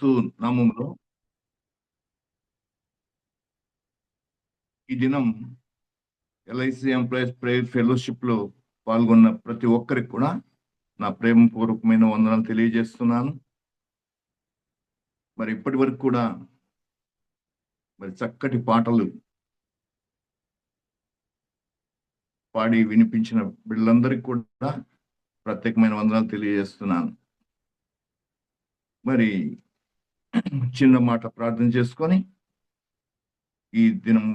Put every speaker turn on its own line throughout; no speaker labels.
యేసుక్రీస్తు నామములో ఈ దినం ఎల్ఐసి ఎంప్లాయీస్ ప్రేయర్ ఫెలోషిప్ లో పాల్గొన్న ప్రతి ఒక్కరికి కూడా నా ప్రేమపూర్వకమైన వందనాలు తెలియజేస్తున్నాను. మరి ఇప్పటి వరకు కూడా చక్కటి పాటలు పాడి వినిపించిన బిడ్డలందరికీ కూడా ప్రత్యేకమైన వందనాలు తెలియజేస్తున్నాను. మరి చిన్న మాట ప్రార్థన చేసుకొని ఈ దినం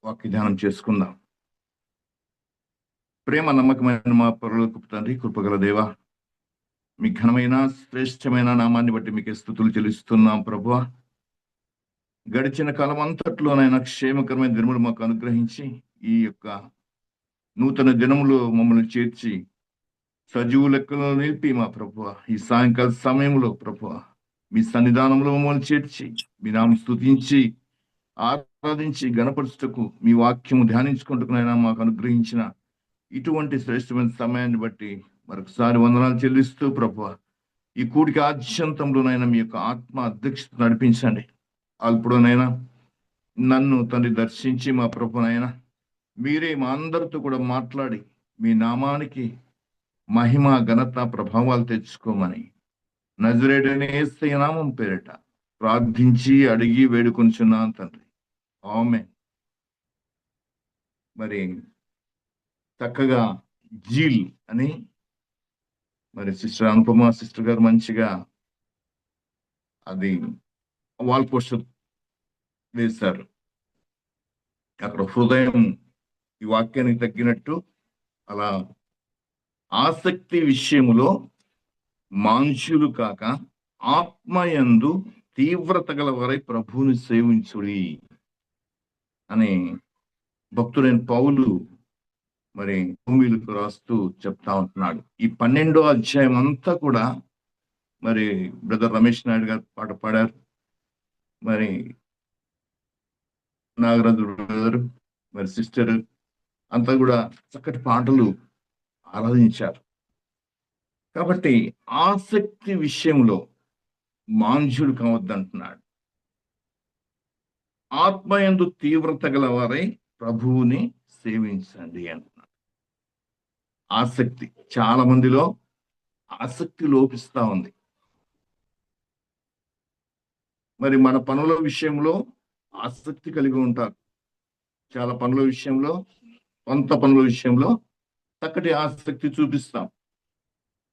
వాక్య ధ్యానం చేసుకుందాం. ప్రేమ నమ్మకమైన మా పరలోకపు తండ్రి, కృపగల దేవా, మీ ఘనమైన శ్రేష్టమైన నామాన్ని బట్టి మీకు స్తుతులు చెల్లిస్తున్నాం ప్రభువా. గడిచిన కాలం అంతట్లోనైనా క్షేమకరమైన దినములు మాకు అనుగ్రహించి ఈ యొక్క నూతన దినములో మమ్మల్ని చేర్చి సజీవు లెక్కలో నిలిపి మా ప్రభువా, ఈ సాయంకాల సమయంలో ప్రభువా మీ సన్నిధానంలో మమ్మల్ని చేర్చి మీ నామం స్తుతించి ఆరాధించి గణపరుచుటకు మీ వాక్యము ధ్యానించుకుంటున్నాయినా మాకు అనుగ్రహించిన ఇటువంటి శ్రేష్టమైన సమయాన్ని బట్టి మరొకసారి వందనాలు చెల్లిస్తూ ప్రభువా, ఈ కూడికి ఆద్యంతంలోనైనా మీ యొక్క ఆత్మ అధ్యక్షత నడిపించండి. అల్పుడునైనా నన్ను తండ్రి దర్శించి మా ప్రభునైనా మీరే మా అందరితో కూడా మాట్లాడి మీ నామానికి మహిమ ఘనత ప్రభావాలు తెచ్చుకోమని నజరేయుడైన యేసయ్య నామం పేరిట ప్రార్థించి అడిగి వేడుకొనుచున్నాను తండ్రి, ఆమేన్. మరి చక్కగా జీల్ అని మరి సిస్టర్ అనుపమ సిస్టర్ గారు మంచిగా అది వాల్ పోస్టర్ వేశారు. అక్కడ హృదయం ఈ వాక్యానికి తగ్గినట్టు అలా ఆసక్తి విషయములో మాంసులు కాక ఆత్మయందు తీవ్రత గల వారై ప్రభువుని సేవించుడి అని భక్తుడైన పౌలు మరి భూమిలకు రాస్తూ చెప్తా ఉంటున్నాడు. ఈ 12వ అధ్యాయం అంతా కూడా మరి బ్రదర్ రమేష్ నాయుడు గారు పాట పాడారు. మరి నాగరాజు బ్రదర్ మరి సిస్టర్ అంతా కూడా చక్కటి పాటలు ఆరాధించారు. కాబట్టి ఆసక్తి విషయంలో మాంజుడు కావద్దంటున్నాడు. ఆత్మయందు తీవ్రత గల వారై ప్రభువుని సేవించండి అంటున్నాడు. ఆసక్తి చాలా మందిలో ఆసక్తి లోపిస్తా ఉంది. మరి మన పనుల విషయంలో ఆసక్తి కలిగి ఉంటారు. చాలా పనుల విషయంలో, కొంత పనుల విషయంలో చక్కటి ఆసక్తి చూపిస్తాం.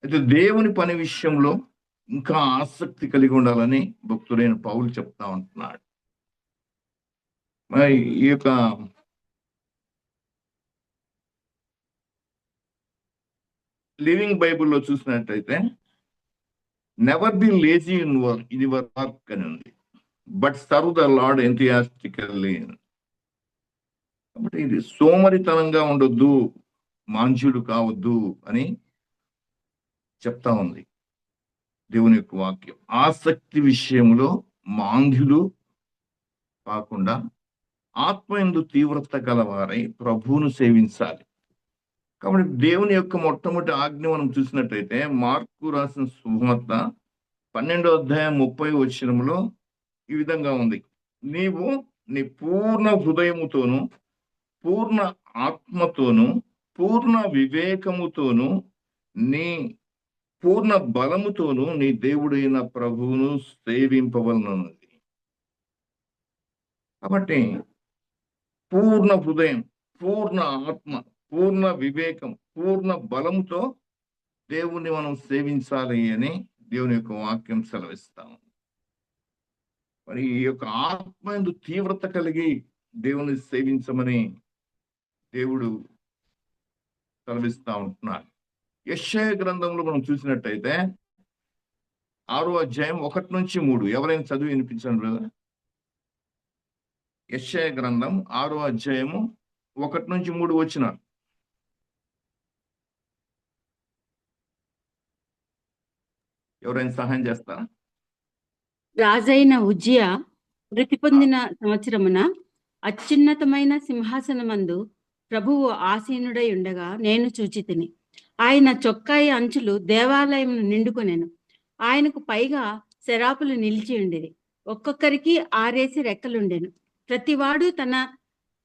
అయితే దేవుని పని విషయంలో ఇంకా ఆసక్తి కలిగి ఉండాలని భక్తుడైన పౌలు చెప్తా ఉంటున్నాడు. మరి ఈ యొక్క లివింగ్ బైబుల్లో చూసినట్టయితే never be lazy in your work అని ఉంది, బట్ సర్వ్ ద లార్డ్ ఎంథూసియాస్టికల్లీ. కాబట్టి ఇది సోమరితనంగా ఉండొద్దు, మాంద్యుడు కావద్దు అని చెప్తా ఉంది దేవుని యొక్క వాక్యం. ఆసక్తి విషయంలో మాంద్యులు కాకుండా ఆత్మయందు తీవ్రత గలవారై ప్రభువును సేవించాలి. కాబట్టి దేవుని యొక్క మొట్టమొదటి ఆజ్ఞ మనం చూసినట్టయితే మార్కు రాసిన సువార్త 12వ అధ్యాయం 30వ వచనంలో ఈ విధంగా ఉంది: నీవు నీ పూర్ణ హృదయముతోను, పూర్ణ ఆత్మతోను, పూర్ణ వివేకముతోను, నీ పూర్ణ బలముతోను నీ దేవుడైన ప్రభువును సేవింపవలనన్నది. కాబట్టి పూర్ణ హృదయం, పూర్ణ ఆత్మ, పూర్ణ వివేకం, పూర్ణ బలముతో దేవుణ్ణి మనం సేవించాలి అని దేవుని యొక్క వాక్యం సెలవిస్తాం. మరి ఈ యొక్క ఆత్మ తీవ్రత కలిగి దేవుని సేవించమని దేవుడు సెలవిస్తా ఉంటున్నాడు. యెషయా గ్రంథంలో మనం చూసినట్టయితే 6వ అధ్యాయం 1 నుంచి 3 ఎవరైనా చదివి వినిపించండి బ్రదర్. యెషయా గ్రంథం 6వ అధ్యాయము 1 నుంచి 3 వచనాలు. ఎవరైనా సహాయం చేస్తారా?
రాజైన ఉజ్జియా మృతి పొందిన సంవత్సరమున అత్యున్నతమైన సింహాసనమందు ప్రభువు ఆసీనుడై ఉండగా నేను చూచితిని. ఆయన చొక్కాయి అంచులు దేవాలయం నిండుకొనెను. ఆయనకు పైగా శరాపులు నిలిచి ఉండేది. ఒక్కొక్కరికి 6 రెక్కలుండెను.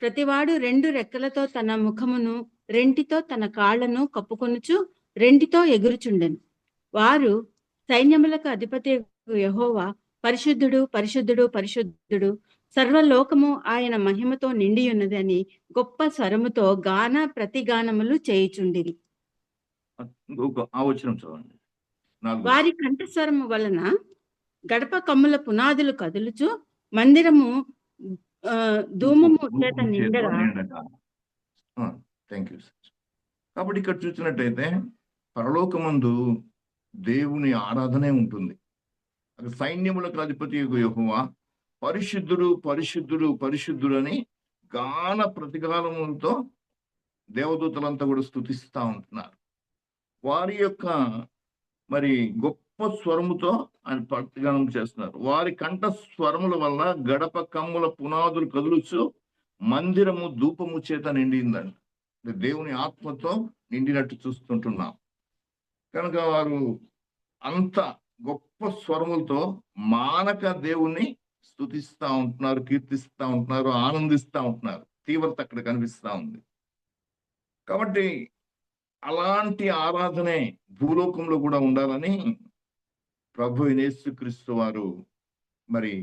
ప్రతివాడు 2 రెక్కలతో తన ముఖమును, రెంటితో తన కాళ్లను కప్పుకొనుచు, రెంటితో ఎగురుచుండెను. వారు, సైన్యములకు అధిపతి యెహోవా, పరిశుద్ధుడు, పరిశుద్ధుడు, పరిశుద్ధుడు, సర్వలోకము ఆయన మహిమతో నిండి ఉన్నది అని గొప్ప స్వరముతో ప్రతిగానములు చేయుచుండిరి.
ఇంకొక ఆ వచనం చదవండి. 4.
వారి కంఠస్వరము వలన గడప కమ్ముల పునాదులు కదులుచు, మందిరము ధూమము చేత నిండగా.
Thank you. కాబట్టి ఇక్కడ చూసినట్టయితే పరలోకమందు దేవుని ఆరాధనే ఉంటుంది. అక్కడ సైన్యములకు అధిపతి యెహోవా, పరిశుద్ధుడు, పరిశుద్ధుడు, పరిశుద్ధుడు అని గాన ప్రతిగానములతో దేవదూతలంతా కూడా స్తుతిస్తా ఉంటున్నారు. వారి యొక్క మరి గొప్ప స్వరముతో ఆయన ప్రతిగానం చేస్తున్నారు. వారి కంఠ స్వరముల వల్ల గడప కమ్ముల పునాదులు కదులుచు, మందిరము ధూపము చేత నిండిందంట. దేవుని ఆత్మతో నిండినట్టు చూస్తుంటున్నాం. కనుక వారు అంత గొప్ప స్వరములతో మానక దేవుణ్ణి స్తుతిస్తా ఉంటున్నారు, కీర్తిస్తా ఉంటున్నారు, ఆనందిస్తా ఉంటున్నారు. తీవ్రత అక్కడ కనిపిస్తా ఉంది. కాబట్టి అలాంటి ఆరాధనే భూలోకంలో కూడా ఉండాలని ప్రభు యేసుక్రీస్తు వారు మరి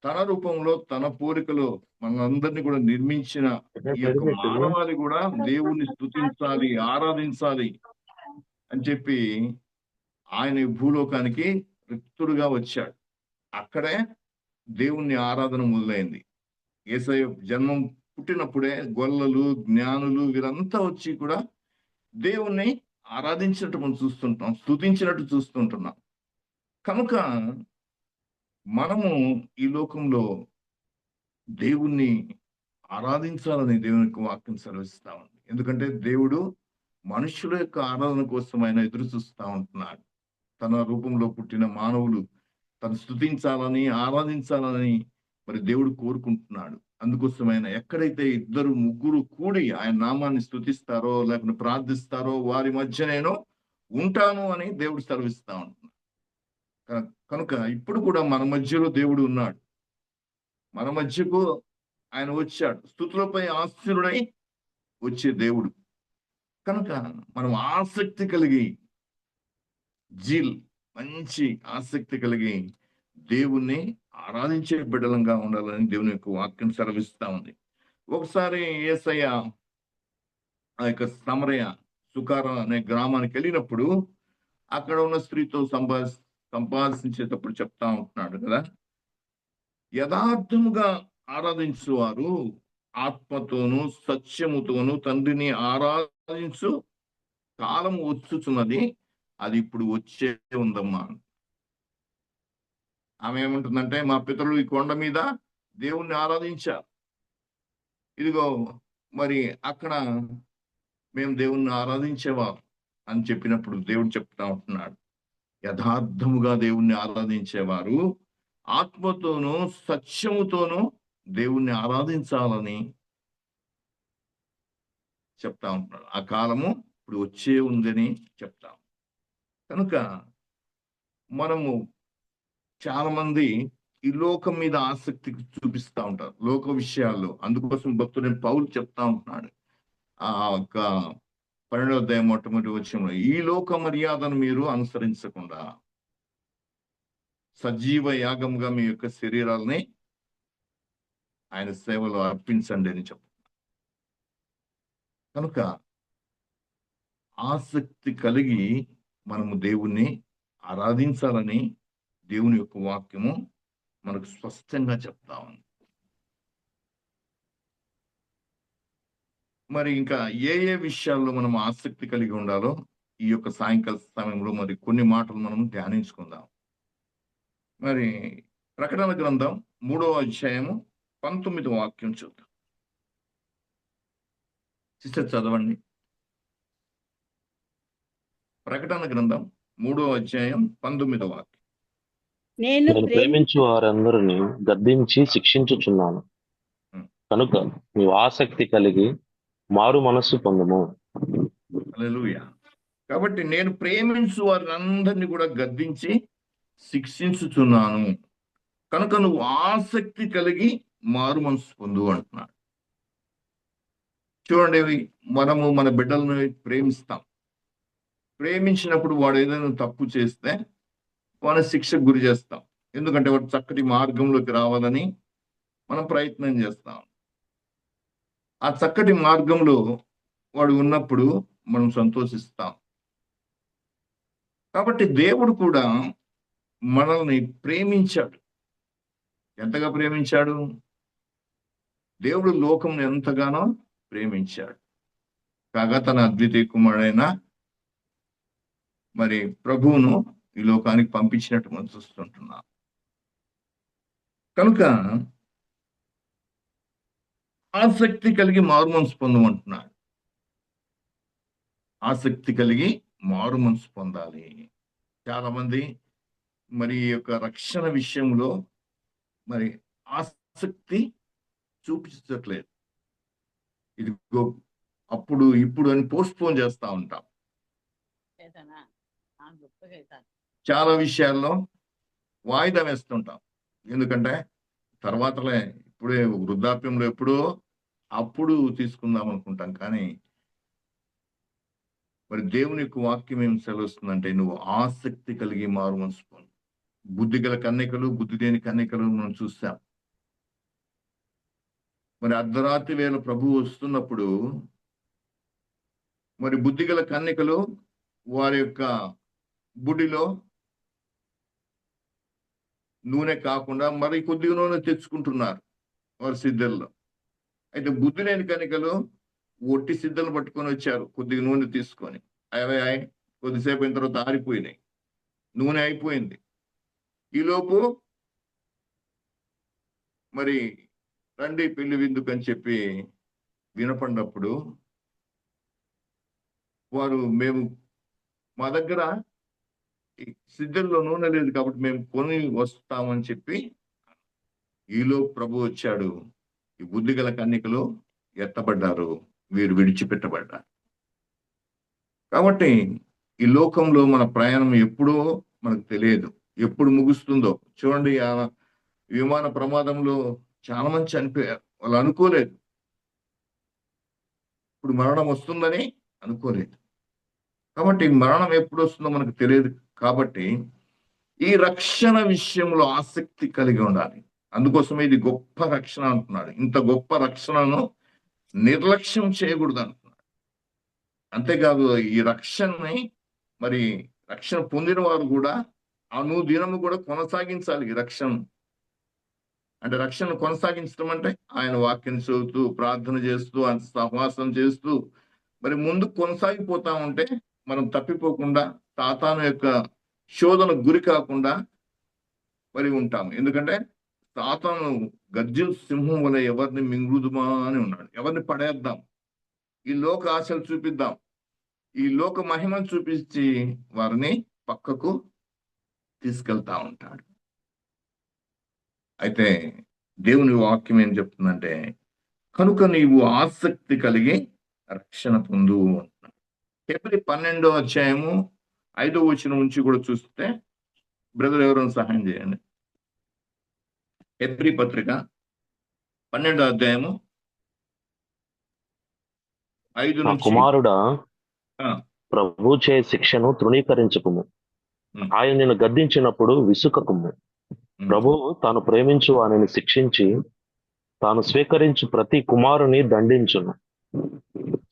తన రూపంలో, తన పోలికలో మనందరినీ కూడా నిర్మించిన ఈ యొక్క మానవాళి కూడా దేవుణ్ణి స్తుతించాలి, ఆరాధించాలి అని చెప్పి ఆయన భూలోకానికి రిక్తుడుగా వచ్చాడు. అక్కడే దేవుణ్ణి ఆరాధన మొదలైంది. యేసయ్య జన్మం పుట్టినప్పుడే గొల్లలు, జ్ఞానులు వీరంతా వచ్చి కూడా దేవుణ్ణి ఆరాధించినట్టు మనం చూస్తుంటాం, స్తుతించినట్టు చూస్తుంటున్నాం. కనుక మనము ఈ లోకంలో దేవుణ్ణి ఆరాధించాలని దేవుని యొక్క వాక్యం సెలవిస్తా ఉంది. ఎందుకంటే దేవుడు మనుషుల యొక్క ఆరాధన కోసం ఆయన ఎదురు చూస్తూ ఉంటున్నాడు. తన రూపంలో పుట్టిన మానవులు తను స్తుతించాలని, ఆరాధించాలని మరి దేవుడు కోరుకుంటున్నాడు. అందుకోసం ఆయన ఎక్కడైతే 2, 3 కూడి ఆయన నామాన్ని స్తుతిస్తారో లేకపోతే ప్రార్థిస్తారో వారి మధ్య నేను ఉంటాను అని దేవుడు సెలవిస్తా ఉంటున్నాడు. కనుక ఇప్పుడు కూడా మన మధ్యలో దేవుడు ఉన్నాడు. మన మధ్యకు ఆయన వచ్చాడు. స్తుతులపై ఆశీనుడై వచ్చే దేవుడు. కనుక మనం ఆసక్తి కలిగి మంచి ఆసక్తి కలిగి దేవుణ్ణి ఆరాధించే బిడ్డలంగా ఉండాలని దేవుని యొక్క వాక్యం సెలవిస్తా ఉంది. ఒకసారి యేసయ్య ఆ యొక్క సమరయ సుకార అనే గ్రామానికి వెళ్ళినప్పుడు అక్కడ ఉన్న స్త్రీతో సంభాషించేటప్పుడు చెప్తా ఉంటున్నాడు కదా, యథార్థముగా ఆరాధించువారు ఆత్మతోనూ సత్యముతోనూ తండ్రిని ఆరాధించు కాలం వచ్చుచున్నది, అది ఇప్పుడు వచ్చే ఉందమ్మా. ఆమె ఏమంటుందంటే, మా పితరులు ఈ కొండ మీద దేవుణ్ణి ఆరాధించారు, ఇదిగో మరి అక్కడ మేము దేవుణ్ణి ఆరాధించేవారు అని చెప్పినప్పుడు దేవుడు చెప్తా ఉంటున్నాడు, యథార్థముగా దేవుణ్ణి ఆరాధించేవారు ఆత్మతోనూ సత్యముతోనూ దేవుణ్ణి ఆరాధించాలని చెప్తా ఉంటున్నాడు. ఆ కాలము ఇప్పుడు వచ్చే ఉందని చెప్తాం. కనుక మనము చాలా మంది ఈ లోకం మీద ఆసక్తి చూపిస్తూ ఉంటారు, లోక విషయాల్లో. అందుకోసం భక్తుడైన పౌలు చెప్తా ఉంటున్నాడు ఆ యొక్క 12వ అధ్యాయం మొట్టమొదటి వచనంలో, ఈ లోక మర్యాదను మీరు అనుసరించకుండా సజీవ యాగంగా మీ యొక్క శరీరాలని ఆయన సేవలో అర్పించండి అని చెప్తున్నారు. కనుక ఆసక్తి కలిగి మనము దేవుణ్ణి ఆరాధించాలని దేవుని యొక్క వాక్యము మనకు స్పష్టంగా చెప్తా ఉంది. మరి ఇంకా ఏ విషయాల్లో మనం ఆసక్తి కలిగి ఉండాలో ఈ యొక్క సాయంకాల సమయంలో మరి కొన్ని మాటలు మనం ధ్యానించుకుందాం. మరి ప్రకటన గ్రంథం 3వ అధ్యాయము 19వ వాక్యం చూద్దాం. సిస్టర్ చదవండి. ప్రకటన గ్రంథం 3వ అధ్యాయం 19వ వాక్యం.
నేను
ప్రేమించు వారందరినీ గద్దించి శిక్షించుచున్నాను కనుక నీవు ఆసక్తి కలిగి మారు మనస్సు పొందము.
హల్లెలూయా. కాబట్టి నేను ప్రేమించు వారందరినీ కూడా గద్దించి శిక్షించుచున్నాను కనుక నువ్వు ఆసక్తి కలిగి మారు మనసు పొందు అంటున్నాడు. చూడండి, మనము మన బిడ్డలను ప్రేమిస్తాం. ప్రేమించినప్పుడు వాడు ఏదైనా తప్పు చేస్తే వాడిని శిక్షకు గురి చేస్తాం. ఎందుకంటే వాడు చక్కటి మార్గంలోకి రావాలని మనం ప్రయత్నం చేస్తాం. ఆ చక్కటి మార్గంలో వాడు ఉన్నప్పుడు మనం సంతోషిస్తాం. కాబట్టి దేవుడు కూడా మనల్ని ప్రేమించాడు. ఎంతగా ప్రేమించాడు? దేవుడు లోకంను ఎంతగానో ప్రేమించాడు. కాగా తన అద్వితీయ కుమారుడైన మరి ప్రభువును ఈ లోకానికి పంపించినట్టు మనం చూస్తుంటున్నాం. కనుక ఆసక్తి కలిగి మారు మనసు పొందమంటున్నాడు. ఆసక్తి కలిగి మారు మనసు పొందాలి. చాలా మంది మరి ఈ యొక్క రక్షణ విషయంలో మరి ఆసక్తి చూపించట్లేదు. ఇదిగో అప్పుడు ఇప్పుడు అని పోస్ట్పోన్ చేస్తా ఉంటాం. చాలా విషయాల్లో వాయిదా వేస్తుంటాం. ఎందుకంటే తర్వాతలే, ఇప్పుడే వృద్ధాప్యంలో ఎప్పుడో అప్పుడు తీసుకుందాం అనుకుంటాం. కానీ మరి దేవుని యొక్క వాక్యం ఏం సెలవుస్తుందంటే, నువ్వు ఆసక్తి కలిగి మారు మనసు పొందు. బుద్ధి గల కన్యకలు, బుద్ధి లేని కన్యకలు మనం చూసాం. మరి అర్ధరాత్రి వేళ ప్రభువు వస్తున్నప్పుడు మరి బుద్ధి గల కన్యకలు వారి యొక్క బుడిలో నూనె కాకుండా మరి కొద్దిగా నూనె తెచ్చుకుంటున్నారు వారి సిద్ధల్లో. అయితే బుద్ధి లేని కన్యకలు ఒట్టి సిద్ధలు పట్టుకొని వచ్చారు, కొద్దిగా నూనె తీసుకొని. అవి కొద్దిసేపు అయిన తర్వాత ఆరిపోయినాయి, నూనె అయిపోయింది. ఈలోపు మరి రండి పెళ్లి విందుకు అని చెప్పి వినపడినప్పుడు వారు, మేము మా దగ్గర సిద్ధంలో నూనె లేదు కాబట్టి మేము కొని వస్తామని చెప్పి, ఈలో ప్రభు వచ్చాడు. ఈ బుద్ధి గల కన్యకలు ఎత్తబడ్డారు, వీరు విడిచిపెట్టబడ్డారు. కాబట్టి ఈ లోకంలో మన ప్రయాణం ఎప్పుడో మనకు తెలియదు, ఎప్పుడు ముగుస్తుందో. చూడండి, ఆ విమాన ప్రమాదంలో చాలా మంది చనిపోయారు. వాళ్ళు అనుకోలేదు, ఇప్పుడు మరణం వస్తుందని అనుకోలేదు. కాబట్టి మరణం ఎప్పుడు వస్తుందో మనకు తెలియదు. కాబట్టి ఈ రక్షణ విషయంలో ఆసక్తి కలిగి ఉండాలి. అందుకోసమే ఇది గొప్ప రక్షణ అంటున్నాడు. ఇంత గొప్ప రక్షణను నిర్లక్ష్యం చేయకూడదు అంటున్నాడు. అంతేకాదు, ఈ రక్షణని మరి రక్షణ పొందిన వారు కూడా అనుదినము కూడా కొనసాగించాలి. ఈ రక్షణ అంటే, రక్షణ కొనసాగించడం అంటే ఆయన వాక్యం చదువుతూ, ప్రార్థన చేస్తూ, ఆయన సహవాసం చేస్తూ మరి ముందుకు కొనసాగిపోతా ఉంటే మనం తప్పిపోకుండా, సాతాను యొక్క శోధన గురి కాకుండా మరి ఉంటాం. ఎందుకంటే సాతాను గర్జన సింహం వల్ల ఎవరిని మింగుదుమా అని ఉన్నాడు. ఎవరిని పడేద్దాం, ఈ లోక ఆశలు చూపిద్దాం, ఈ లోక మహిమను చూపించి వారిని పక్కకు తీసుకెళ్తా ఉంటాడు. అయితే దేవుని వాక్యం ఏం చెప్తుందంటే, కనుక నీవు ఆసక్తి కలిగి రక్షణ పొందు అంటున్నాడు. హెబ్రీ 12వ అధ్యాయము 5వ వచనం నుంచి కూడా చూస్తే, బ్రదర్ ఎవరైనా సహాయం చేయండి. హెబ్రీ పత్రిక 12వ అధ్యాయము 5
నా
నుంచి.
కుమారుడా,
ఆ,
ప్రభు చే శిక్షను తృణీకరించకుము. ఆయన నిన్ను గద్దించినప్పుడు విసుకకుము. ప్రభువు తాను ప్రేమించు వానిని శిక్షించి తాను స్వీకరించు ప్రతి కుమారుని దండించును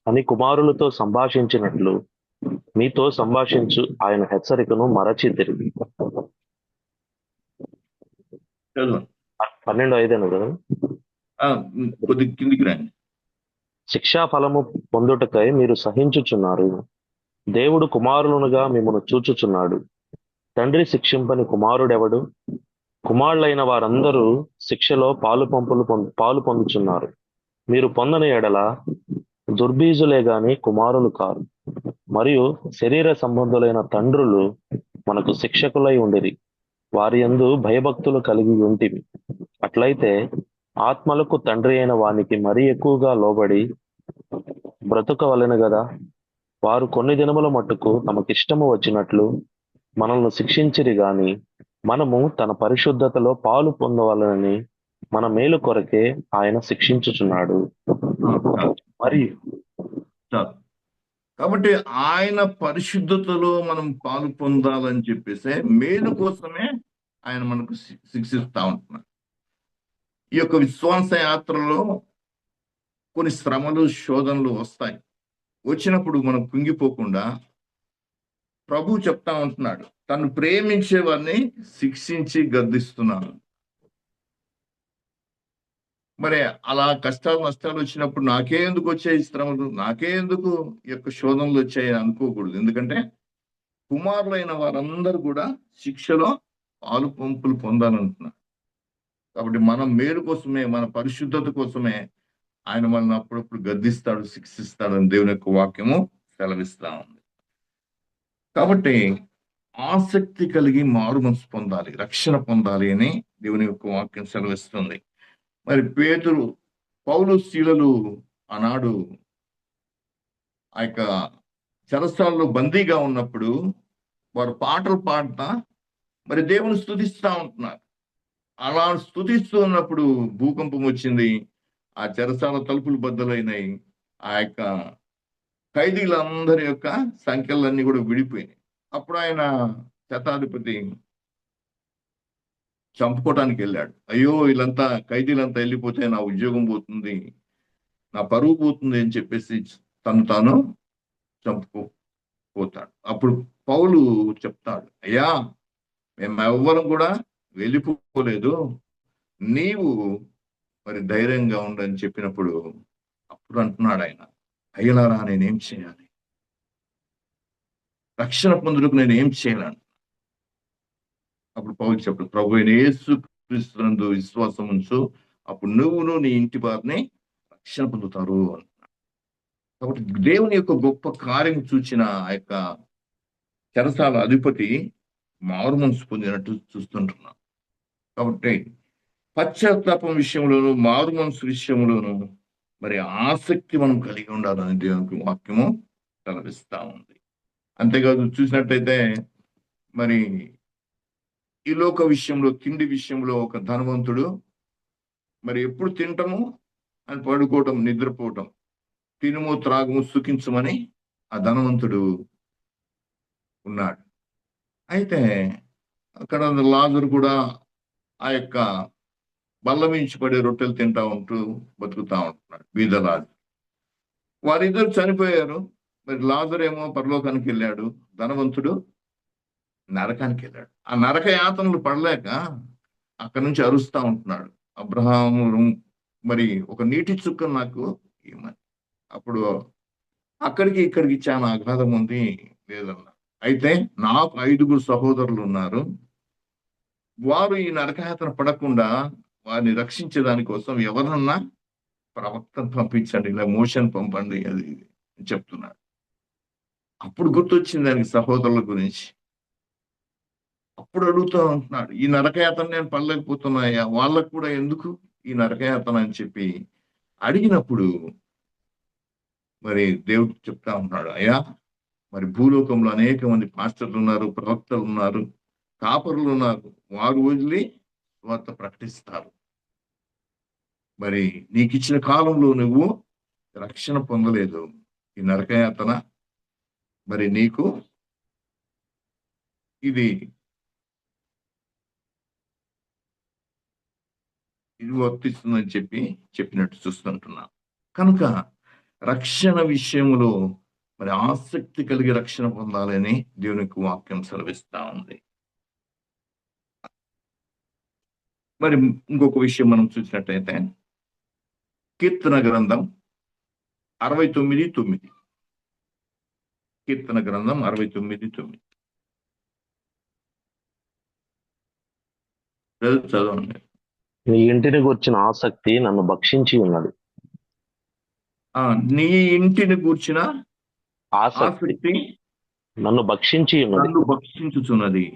అని కుమారులతో సంభాషించినట్లు మీతో సంభాషించు ఆయన హెచ్చరికను మరచి తిరిగి.
చదువు.
12:5 కదా.
కొద్ది కిందికి రండి.
శిక్షా ఫలము పొందుటకై మీరు సహించుచున్నారు. దేవుడు కుమారులునుగా మిమ్మల్ని చూచుచున్నాడు. తండ్రి శిక్షింపని కుమారుడెవడు? కుమారులైన వారందరూ శిక్షలో పాలు పొందుచున్నారు. మీరు పొందని ఎడల దుర్బీజులే గాని కుమారులు కారు. మరియు శరీర సంబంధులైన తండ్రులు మనకు శిక్షకులై ఉండిరి. వారి యందు భయభక్తులు కలిగి ఉంటివి. అట్లయితే ఆత్మలకు తండ్రి అయిన వానికి మరీ ఎక్కువగా లోబడి బ్రతుకవలెను గదా. వారు కొన్ని దినముల మట్టుకు తమకిష్టము వచ్చినట్లు మనల్ని శిక్షించిరి గాని మనము తన పరిశుద్ధతలో పాలు పొందవలనని మన మేలు కొరకే ఆయన శిక్షించుచున్నాడు.
చాలు
మరియు
చాలు. కాబట్టి ఆయన పరిశుద్ధతలో మనం పాలు పొందాలని చెప్పేసి మేలు కోసమే ఆయన మనకు శిక్షిస్తా ఉంటున్నాడు. ఈ యొక్క విశ్వాస యాత్రలో కొన్ని శ్రమలు, శోధనలు వస్తాయి. వచ్చినప్పుడు మనం కుంగిపోకుండా ప్రభు చెప్తా ఉంటున్నాడు, తను ప్రేమించే వారిని శిక్షించి గద్దిస్తున్నాను. మరి అలా కష్టాలు, నష్టాలు వచ్చినప్పుడు నాకే ఎందుకు వచ్చాయి శ్రమలు, నాకే ఎందుకు ఈ యొక్క శోధనలు వచ్చాయి అనుకోకూడదు. ఎందుకంటే కుమారులైన వారందరూ కూడా శిక్షలో పాలు పంపులు పొందాలంటున్నారు. కాబట్టి మనం మేలు కోసమే, మన పరిశుద్ధత కోసమే ఆయన మనల్ని అప్పుడప్పుడు గద్దిస్తాడు, శిక్షిస్తాడు అని దేవుని యొక్క వాక్యము సెలవిస్తా ఉంది. కాబట్టి ఆసక్తి కలిగి మారు మనసు పొందాలి, రక్షణ పొందాలి అని దేవుని యొక్క వాక్యం సెలవిస్తుంది. మరి పేతురు, పౌలు, శీలలు ఆనాడు ఆ యొక్క చెరసాలలో బందీగా ఉన్నప్పుడు వారు పాటలు పాడుతా మరి దేవుని స్తుతిస్తా ఉంటున్నారు. అలా స్తుతిస్తూ ఉన్నప్పుడు భూకంపం వచ్చింది, ఆ చెరసాల తలుపులు బద్దలైనాయి, ఆ యొక్క ఖైదీలందరి యొక్క సంఖ్యలన్నీ కూడా విడిపోయినాయి. అప్పుడు ఆయన శతాధిపతి చంపుకోవటానికి వెళ్ళాడు. అయ్యో వీళ్ళంతా ఖైదీలంతా వెళ్ళిపోతే నా ఉద్యోగం పోతుంది, నా పరువు పోతుంది అని చెప్పేసి తను తాను చంపుకోపోతాడు. అప్పుడు పౌలు చెప్తాడు, అయ్యా మేము ఎవ్వరం కూడా వెళ్ళిపోలేదు, నీవు మరి ధైర్యంగా ఉండని చెప్పినప్పుడు అప్పుడు అంటున్నాడు ఆయన, అయ్యలారా నేనేం చేయాలి, రక్షణ పొందుటకు నేను ఏం చేయాలని. అప్పుడు పౌలు చెప్పాడు, ప్రభు అయిన యేసు క్రీస్తునందు విశ్వాసం ఉంచు, అప్పుడు నువ్వును నీ ఇంటి వారిని రక్షణ పొందుతారు అని. కాబట్టి దేవుని యొక్క గొప్ప కార్యం చూచిన ఆ యొక్క చెరసాల అధిపతి మారు మనసు పొందినట్టు చూస్తుంటున్నాం. కాబట్టి పశ్చాత్తాపం విషయంలోను, మారు మనసు విషయంలోను మరి ఆసక్తి మనం కలిగి ఉండాలని దేవునికి వాక్యము సెలవిస్తా ఉంది. అంతేకాదు చూసినట్టయితే మరి ఈ లోక విషయంలో, తిండి విషయంలో ఒక ధనవంతుడు మరి ఎప్పుడు తింటము అని పడుకోవటం, నిద్రపోవటం, తినుము త్రాగుము సుఖించమని ఆ ధనవంతుడు ఉన్నాడు. అయితే అక్కడ లాజరు కూడా ఆ యొక్క బల్ల మించి పడే రొట్టెలు తింటా ఉంటూ బతుకుతా ఉంటున్నాడు, బీదలాజరు. వారిద్దరు చనిపోయారు. మరి లాజరు ఏమో పరలోకానికి వెళ్ళాడు, ధనవంతుడు నరకానికి వెళ్ళాడు. ఆ నరక యాతనలు పడలేక అక్కడి నుంచి అరుస్తా ఉంటున్నాడు, అబ్రహాము మరి ఒక నీటి చుక్క నాకు ఇవ్వమని. అప్పుడు అక్కడికి ఇక్కడికి చాలా అగాధం ఉంది లేదన్నా. అయితే నాకు 5 సహోదరులు ఉన్నారు, వారు ఈ నరకయాతన పడకుండా వారిని రక్షించే దానికోసం ఎవరన్నా ప్రవక్తను పంపించండి, ఇలా మోషన్ పంపండి అది చెప్తున్నాడు. అప్పుడు గుర్తొచ్చింది దానికి సహోదరుల గురించి. అప్పుడు అడుగుతూ ఉంటున్నాడు, ఈ నరకయాతన నేను పడలేకపోతున్నాయా, వాళ్ళకు కూడా ఎందుకు ఈ నరకయాతన అని చెప్పి అడిగినప్పుడు మరి దేవుడు చెప్తా ఉంటున్నాడు, అయ్యా మరి భూలోకంలో అనేక మంది పాస్టర్లు ఉన్నారు, ప్రవక్తలు ఉన్నారు, కాపరులు ఉన్నారు, వారు వదిలి వార్త ప్రకటిస్తారు. మరి నీకు ఇచ్చిన కాలంలో నువ్వు రక్షణ పొందలేదు, ఈ నరకయాతన మరి నీకు ఇది వర్తిస్తుందని చెప్పినట్టు చూస్తుంటున్నా. కనుక రక్షణ విషయంలో మరి ఆసక్తి కలిగి రక్షణ పొందాలని దేవునికి వాక్యం సెలవిస్తా ఉంది. మరి ఇంకొక విషయం మనం చూసినట్టయితే కీర్తన గ్రంథం 69:9. కీర్తన గ్రంథం 69:9 చదవండి.
నీ ఇంటిని గూర్చిన ఆసక్తి నన్ను భక్షించి ఉన్నది.
నీ ఇంటిని గూర్చిన ఆసక్తి
నన్ను భక్షించి ఉన్నది.
నన్ను భక్షించుచున్నది.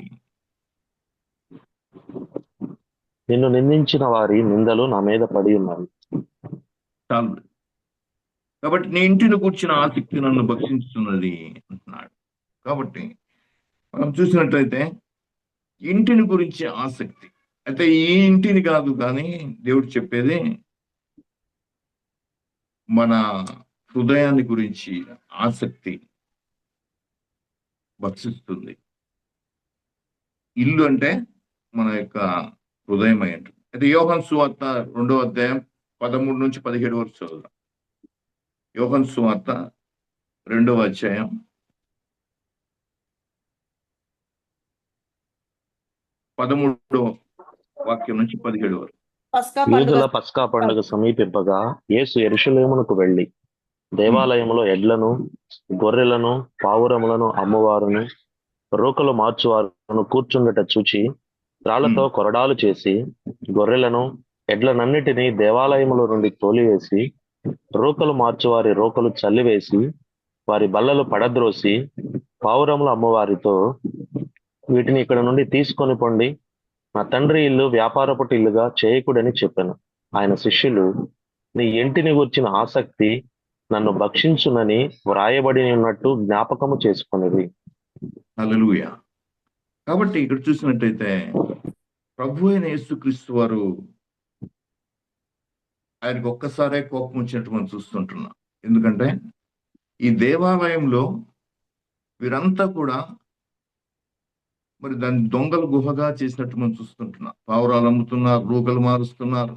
నిన్ను నిందించిన వారి నిందలు నా మీద పడి ఉన్నవి.
చాలు. కాబట్టి నీ ఇంటిని కూర్చిన ఆసక్తి నన్ను భక్షించుతున్నది అంటున్నాడు. కాబట్టి మనం చూసినట్లయితే ఇంటిని గురించి ఆసక్తి. అయితే ఈ ఇంటిని కాదు కానీ దేవుడు చెప్పేది మన హృదయాన్ని గురించి ఆసక్తి భక్షిస్తుంది. ఇల్లు అంటే మన యొక్క హృదయం అయి ఉంటుంది. అయితే యోహాను సువార్త 2వ అధ్యాయం 13-17 వరకు చదువుదాం. యోహాను సువార్త 2వ అధ్యాయం 13వ వాక్యం నుంచి 17 వరకు.
పస్కా పండుగ
యూదుల పస్కా పండుగ సమీపింపగా యేసు యెరూషలేమునకు వెళ్లి దేవాలయంలో ఎడ్లను, గొర్రెలను, పావురములను అమ్మువారును, రోకలు మార్చువారును కూర్చుండట చూచి రాళ్లతో కొరడాలు చేసి గొర్రెలను, ఎడ్లనన్నిటినీ దేవాలయములో నుండి తోలివేసి రోకలు మార్చువారి రోకలు చల్లివేసి వారి బల్లలు పడద్రోసి పావురములు అమ్మవారితో, వీటిని ఇక్కడ నుండి తీసుకొని పొండి, నా తండ్రి ఇల్లు వ్యాపారపు ఇల్లుగా చేయకుడని చెప్పాను. ఆయన శిష్యులు, నీ ఇంటిని గూర్చిన ఆసక్తి నన్ను భక్షించునని వ్రాయబడి ఉన్నట్టు జ్ఞాపకము చేసుకునేది.
హల్లెలూయా. కాబట్టి ఇక్కడ చూసినట్టయితే ప్రభు అయిన యేసుక్రీస్తు వారు ఆయనకు ఒక్కసారే కోపం వచ్చినట్టు మనం చూస్తుంటున్నాం. ఎందుకంటే ఈ దేవాలయంలో వీరంతా కూడా మరి దాన్ని దొంగల గుహగా చేసినట్టు మనం చూస్తుంటున్నాం. పావురాలు అమ్ముతున్నారు, రూకలు మారుస్తున్నారు,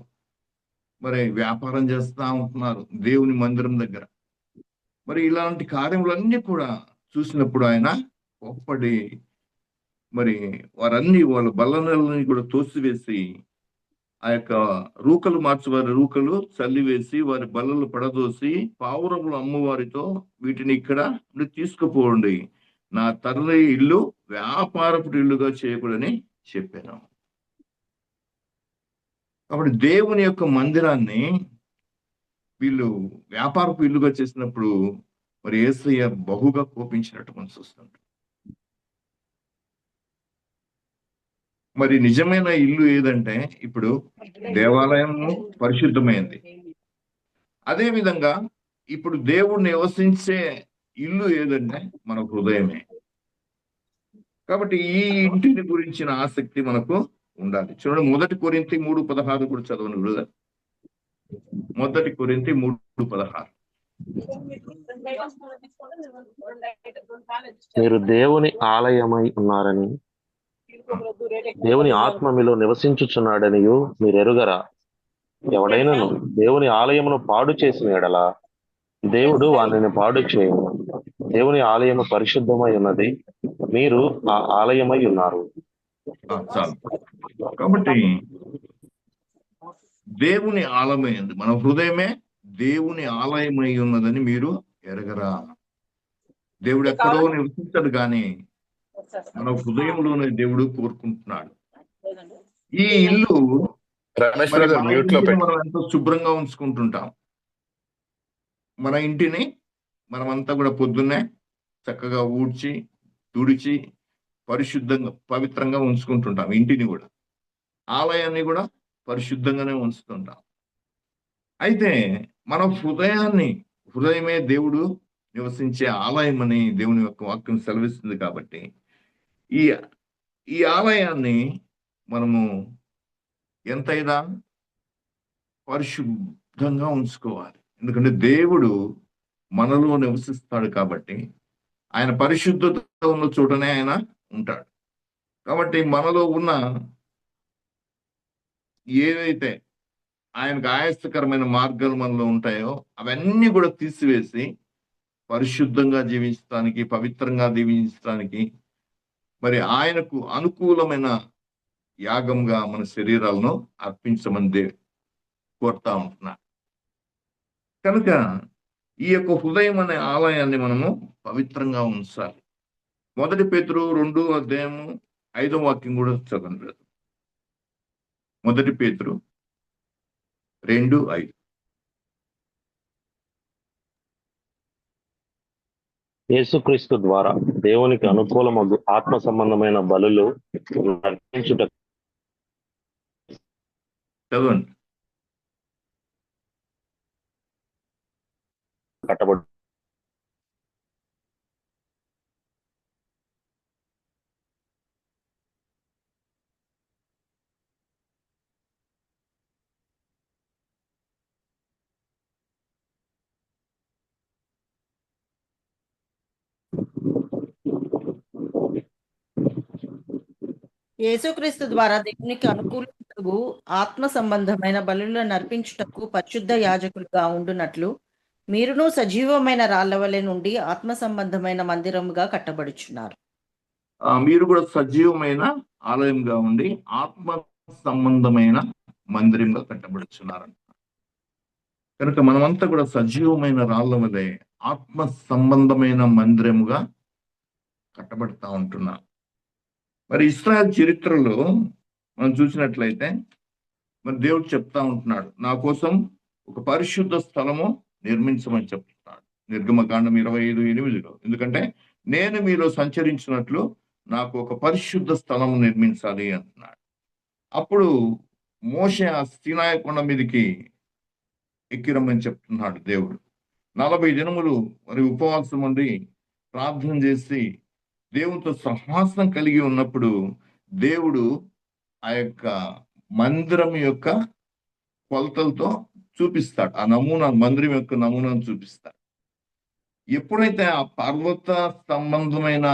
మరి వ్యాపారం చేస్తా ఉంటున్నారు దేవుని మందిరం దగ్గర. మరి ఇలాంటి కార్యములన్నీ కూడా చూసినప్పుడు ఆయన కోప్పడి మరి వాళ్ళ బల్లనల్ని కూడా తోసివేసి ఆ యొక్క రూకలు మార్చువారి రూకలు చల్లివేసి వారి బల్లలు పడదోసి పావురములు అమ్మవారితో, వీటిని ఇక్కడ నుండి తీసుకుపోండి, నా తండ్రి ఇల్లు వ్యాపారపు ఇల్లుగా చేయకూడదని చెప్పాను. కాబట్టి దేవుని యొక్క మందిరాన్ని వీళ్ళు వ్యాపారపు ఇల్లుగా చేసినప్పుడు మరి యేసయ్య బహుగా కోపించినట్టు మనం చూస్తుంటాం. మరి నిజమైన ఇల్లు ఏదంటే ఇప్పుడు దేవాలయము పరిశుద్ధమైంది. అదే విధంగా ఇప్పుడు దేవుడు నివసించే ఇల్లు ఏదంటే మన హృదయమే. కాబట్టి ఈ ఇంటిని గురించిన ఆసక్తి మనకు ఉండాలి. చూడండి, 1 కొరింథీ 3:16 కూడా చదవండి బ్రదర్. 1 కొరింథీ 3:16.
మీరు దేవుని ఆలయమై ఉన్నారని, దేవుని ఆత్మ మీలో నివసించుచున్నాడనియు మీరు ఎరుగరా? ఎవడైనను దేవుని ఆలయమును పాడు చేసిన ఎడల దేవుడు వానిని పాడు చేయను. దేవుని ఆలయము పరిశుద్ధమై ఉన్నది, మీరు ఆ ఆలయమై ఉన్నారు.
చాలు. కాబట్టి దేవుని ఆలయమైంది, మన హృదయమే దేవుని ఆలయమై ఉన్నదని మీరు ఎరగరా? దేవుడు ఎక్కడో నివసించాడు కానీ మన హృదయంలోనే దేవుడు కోరుకుంటున్నాడు. ఈ ఇల్లు
రమేష్
మరి
బ్రదర్
మన
మ్యూట్ లో
ఇంటిని
పెట్టు.
మనం ఎంతో శుభ్రంగా ఉంచుకుంటుంటాం. మన ఇంటిని మనమంతా కూడా పొద్దున్నే చక్కగా ఊడ్చి తుడిచి పరిశుద్ధంగా పవిత్రంగా ఉంచుకుంటుంటాం. ఇంటిని కూడా, ఆలయాన్ని కూడా పరిశుద్ధంగానే ఉంచుతుంటాం. అయితే మన హృదయమే దేవుడు నివసించే ఆలయం అని దేవుని యొక్క వాక్యం సెలవిస్తుంది. కాబట్టి ఈ ఈ ఆలయాన్ని మనము ఎంతైనా పరిశుద్ధంగా ఉంచుకోవాలి. ఎందుకంటే దేవుడు మనలో నివసిస్తాడు కాబట్టి ఆయన పరిశుద్ధత ఉన్న చోటనే ఆయన ఉంటాడు. కాబట్టి మనలో ఉన్న ఏవైతే ఆయనకు ఆయాసకరమైన మార్గాలు మనలో ఉంటాయో అవన్నీ కూడా తీసివేసి పరిశుద్ధంగా జీవించడానికి, పవిత్రంగా జీవించడానికి, మరి ఆయనకు అనుకూలమైన యాగంగా మన శరీరాలను అర్పించమని కోరుతా ఉంటున్నా. కనుక ఈ యొక్క హృదయం అనే ఆలయాన్ని మనము పవిత్రంగా ఉంచాలి. 1 పేతురు 2వ అధ్యాయము 5వ వాక్యం కూడా చదవండి. 1 పేతురు 2:5.
యేసుక్రీస్తు ద్వారా దేవునికి అనుకూలమగు ఆత్మ సంబంధమైన బలులు అర్పించుట
చదవండి.
కట్టబడు
యేసుక్రీస్తు ద్వారా దేవునికి అనుకూలతకు ఆత్మ సంబంధమైన బలులను అర్పించుటకు పరిశుద్ధ యాజకులుగా ఉండునట్లు మీరును సజీవమైన రాళ్ల వలె నుండి ఆత్మ సంబంధమైన మందిరముగా కట్టబడుచున్నారు.
మీరు కూడా సజీవమైన ఆలయంగా ఉండి ఆత్మ సంబంధమైన మందిరంగా కట్టబడుచున్నారు. కనుక మనమంతా కూడా సజీవమైన రాళ్ల వలె ఆత్మ సంబంధమైన మందిరముగా కట్టబడతా ఉంటున్నాం. మరి ఇశ్రాయేల్ చరిత్రలో మనం చూసినట్లయితే మరి దేవుడు చెప్తా ఉంటున్నాడు, నా కోసం ఒక పరిశుద్ధ స్థలము నిర్మించమని చెప్తున్నాడు నిర్గమకాండం 25:8. ఎందుకంటే నేను మీలో సంచరించినట్లు నాకు ఒక పరిశుద్ధ స్థలము నిర్మించాలి అంటున్నాడు. అప్పుడు మోషే ఆ సీనాయి కొండ మీదకి ఎక్కిరమ్మని చెప్తున్నాడు దేవుడు. 40 దినములు మరి ఉపవాసం ఉండి ప్రార్థన చేసి దేవునితో సహవాసం కలిగి ఉన్నప్పుడు దేవుడు ఆ యొక్క మందిరం యొక్క కొలతలతో చూపిస్తాడు. ఆ నమూనా, మందిరం యొక్క నమూనాను చూపిస్తాడు. ఎప్పుడైతే ఆ పర్వత సంబంధమైన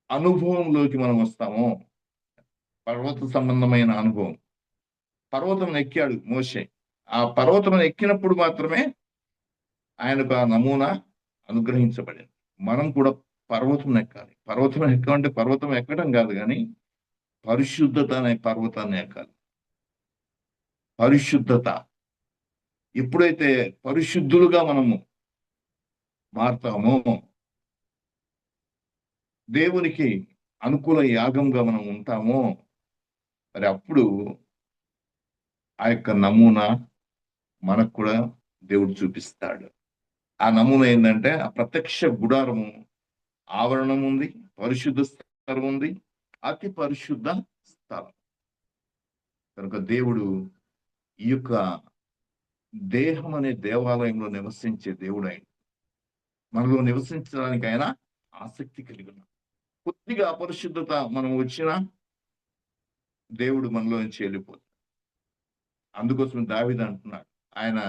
అనుభవంలోకి మనం వస్తామో, పర్వత సంబంధమైన అనుభవం, పర్వతం ఎక్కాడు మోషే. ఆ పర్వతం ఎక్కినప్పుడు మాత్రమే ఆయనకు ఆ నమూనా అనుగ్రహించబడింది. మనం కూడా పర్వతం ఎక్కాలి. పర్వతం ఎక్కాలంటే పర్వతం ఎక్కడం కాదు, కానీ పరిశుద్ధత అనే పర్వతాన్ని ఎక్కాలి. పరిశుద్ధత, ఎప్పుడైతే పరిశుద్ధులుగా మనము మారుతామో, దేవునికి అనుకూల యాగంగా మనం ఉంటామో, మరి అప్పుడు ఆ యొక్క నమూనా మనకు కూడా దేవుడు చూపిస్తాడు. ఆ నమూనా ఏంటంటే ఆ ప్రత్యక్ష గుడారము ఆవరణం ఉంది, పరిశుద్ధ స్థలం ఉంది, అతి పరిశుద్ధ స్థలం. కనుక దేవుడు ఈ యొక్క దేహం అనే దేవాలయంలో నివసించే దేవుడు ఆయన. మనలో నివసించడానికి ఆయన ఆసక్తి కలిగి ఉన్నాడు. కొద్దిగా అపరిశుద్ధత మనం వచ్చినా దేవుడు మనలో నుంచి వెళ్ళిపోతాడు. అందుకోసం దావీదు అంటున్నాడు ఆయన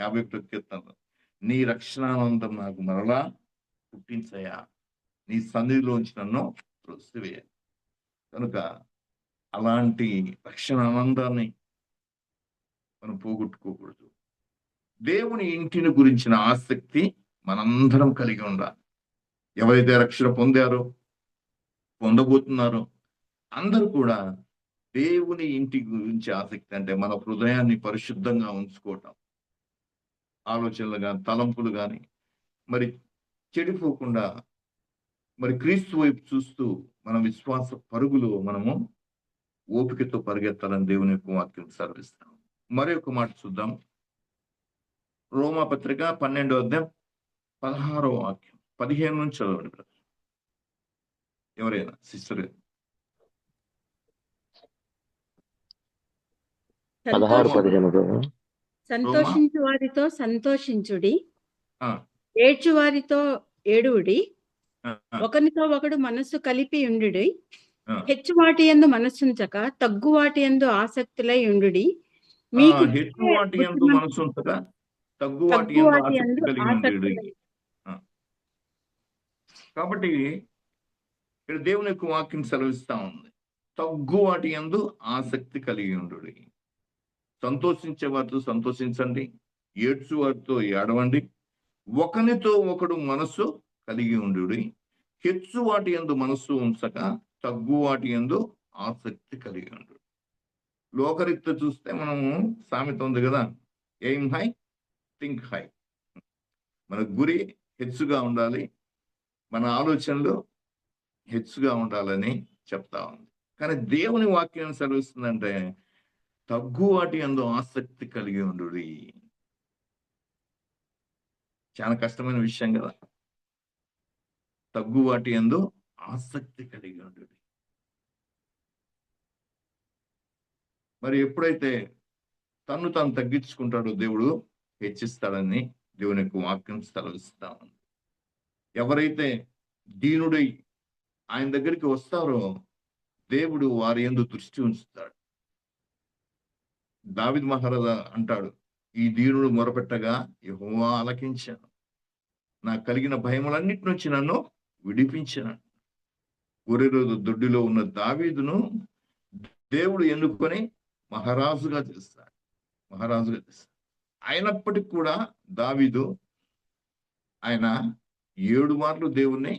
51వ కీర్తనలో, నీ రక్షణానందం నాకు మరలా పుట్టించయా, నీ సన్నిధిలోంచి నన్ను త్రోసివేయాలి. కనుక అలాంటి రక్షణ ఆనందాన్ని మనం పోగొట్టుకోకూడదు. దేవుని ఇంటిని గురించిన ఆసక్తి మనందరం కలిగి ఉండాలి. ఎవరైతే రక్షణ పొందారో, పొందబోతున్నారో అందరూ కూడా దేవుని ఇంటి గురించి ఆసక్తి, అంటే మన హృదయాన్ని పరిశుద్ధంగా ఉంచుకోవటం, ఆలోచనలు కానీ తలంపులు కానీ మరి చెడిపోకుండా మరి క్రీస్తు వైపు చూస్తూ మన విశ్వాస పరుగులో మనము ఓపికతో పరిగెత్తాలని దేవుని యొక్క వాక్యం సెలవిస్తాం. మరి ఒక మాట చూద్దాం. రోమా పత్రిక 12వ అధ్యాయం 16వ వాక్యం, 15 నుంచి చదవండి బ్రదర్. ఎవరైనా సిస్టర్.
16-15.
సంతోషించు వారితో సంతోషించుడి,
ఆ,
ఏడ్చు వారితో ఏడువుడి,
ఆ, ఆ,
ఒకరితో ఒకడు మనస్సు కలిపి ఉండుడి,
ఆ.
హెచ్చు వాటి యందు మనస్సుంచక తగ్గు వాటి యందు ఆసక్తులై ఉండుడి. మీకు
హెచ్చు వాటి యందు మనసు ఉంచగా తగ్గు వాటి
తగ్గు
యందు
వాటి
ఆసక్తి
యందు
కలిగి ఉండేది.
ఆసక్తులై.
కాబట్టి ఇక్కడ దేవుని యొక్క వాక్యం సెలవిస్తా ఉంది, తగ్గు వాటి యందు ఆసక్తి కలిగి ఉండు. సంతోషించే వారితో సంతోషించండి, ఏడ్చు వారితో ఏడవండి, ఒకనితో ఒకడు మనస్సు కలిగి ఉండు. హెచ్చు వాటి యందు మనస్సు ఉంచక తగ్గు వాటి యందు ఆసక్తి కలిగి ఉండు. లోకరీత్యా చూస్తే మనము సామెత ఉంది కదా, ఎయిమ్ హై థింక్ హై. మన గురి హెచ్చుగా ఉండాలి, మన ఆలోచనలు హెచ్చుగా ఉండాలని చెప్తా ఉంది. కానీ దేవుని వాక్యం సెలవిస్తుందంటే తగ్గు వాటి యందు ఆసక్తి కలిగి ఉండు. చాలా కష్టమైన విషయం కదా. తగ్గు వాటి యందు ఆసక్తి కలిగి ఉండు. మరి ఎప్పుడైతే తన్ను తాను తగ్గించుకుంటాడో దేవుడు హెచ్చిస్తాడని దేవుని యొక్క వాక్యం సెలవిస్తా ఉంది. ఎవరైతే దీనుడై ఆయన దగ్గరికి వస్తారో దేవుడు వారి యందు దృష్టి ఉంచుతాడు. దావీదు మహారాజా అంటాడు, ఈ దీనుడు మొరపెట్టగా యెహోవా ఆలకించాను, నాకు కలిగిన భయములన్నిటి నుంచి నన్ను విడిపించాను. గొర్రెల దొడ్డిలో ఉన్న దావీదును దేవుడు ఎన్నుకొని మహారాజుగా చేస్తాడు. అయినప్పటికీ కూడా దావీదు ఆయన 7 మార్లు దేవుణ్ణి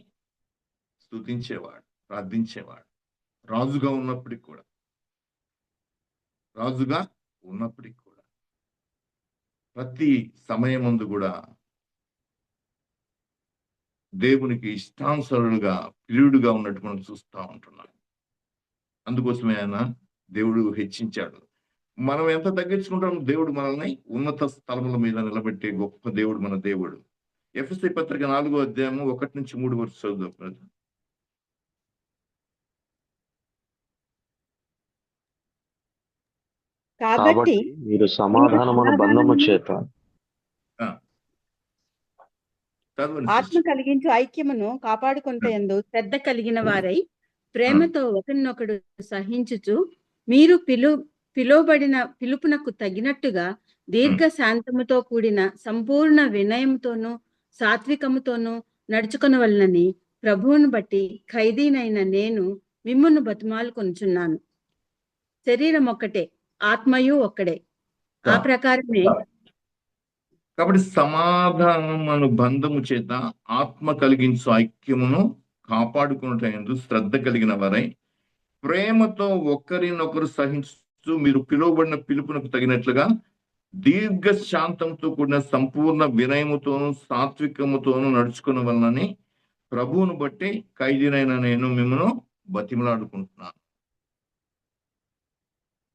స్తుతించేవాడు, ప్రార్థించేవాడు. రాజుగా ఉన్నప్పటికి కూడా ప్రతి సమయమందు కూడా దేవునికి ఇష్టానుసరుడుగా ప్రియుడుగా ఉన్నట్టు మనం చూస్తూ ఉంటున్నాం. అందుకోసమే ఆయన దేవుడు హెచ్చించాడు. మనం ఎంత తగ్గించుకుంటాం, దేవుడు మనల్ని ఉన్నత స్థలముల మీద నిలబెట్టే గొప్ప దేవుడు మన దేవుడు. ఎఫెసీ పత్రిక 4వ అధ్యాయము 1-3 వరకు చదువుదాం.
కాబట్టి
మీరు సమాధానమును బంధము చేత
ఆత్మ కలిగించు ఐక్యమును కాపాడుకొనుటయందు శ్రద్ధ కలిగిన వారై ప్రేమతో ఒకరినొకడు సహించుచు మీరు పిలువబడిన పిలుపునకు తగినట్టుగా దీర్ఘ శాంతముతో కూడిన సంపూర్ణ వినయముతోనూ సాత్వికముతోనూ నడుచుకొనవలెనని ప్రభువును బట్టి ఖైదీనైన నేను మిమ్మును బతిమాలుకొనుచున్నాను. శరీరం ఒక్కటే, ఆత్మయు ఒక్కడే. ఆ ప్రకారమే
కాబట్టి సమాధానమును బంధము చేత ఆత్మ కలిగించు ఐక్యమును కాపాడుకున్నట్టు శ్రద్ధ కలిగిన వారై ప్రేమతో ఒకరినొకరు సహించు మీరు పిలువబడిన పిలుపునకు తగినట్లుగా దీర్ఘ శాంతంతో కూడిన సంపూర్ణ వినయముతోనూ సాత్వికముతోనూ నడుచుకున్న వలనని ప్రభువును బట్టి ఖైదీనైన నేను మిమ్మల్ని బతిమలాడుకుంటున్నాను.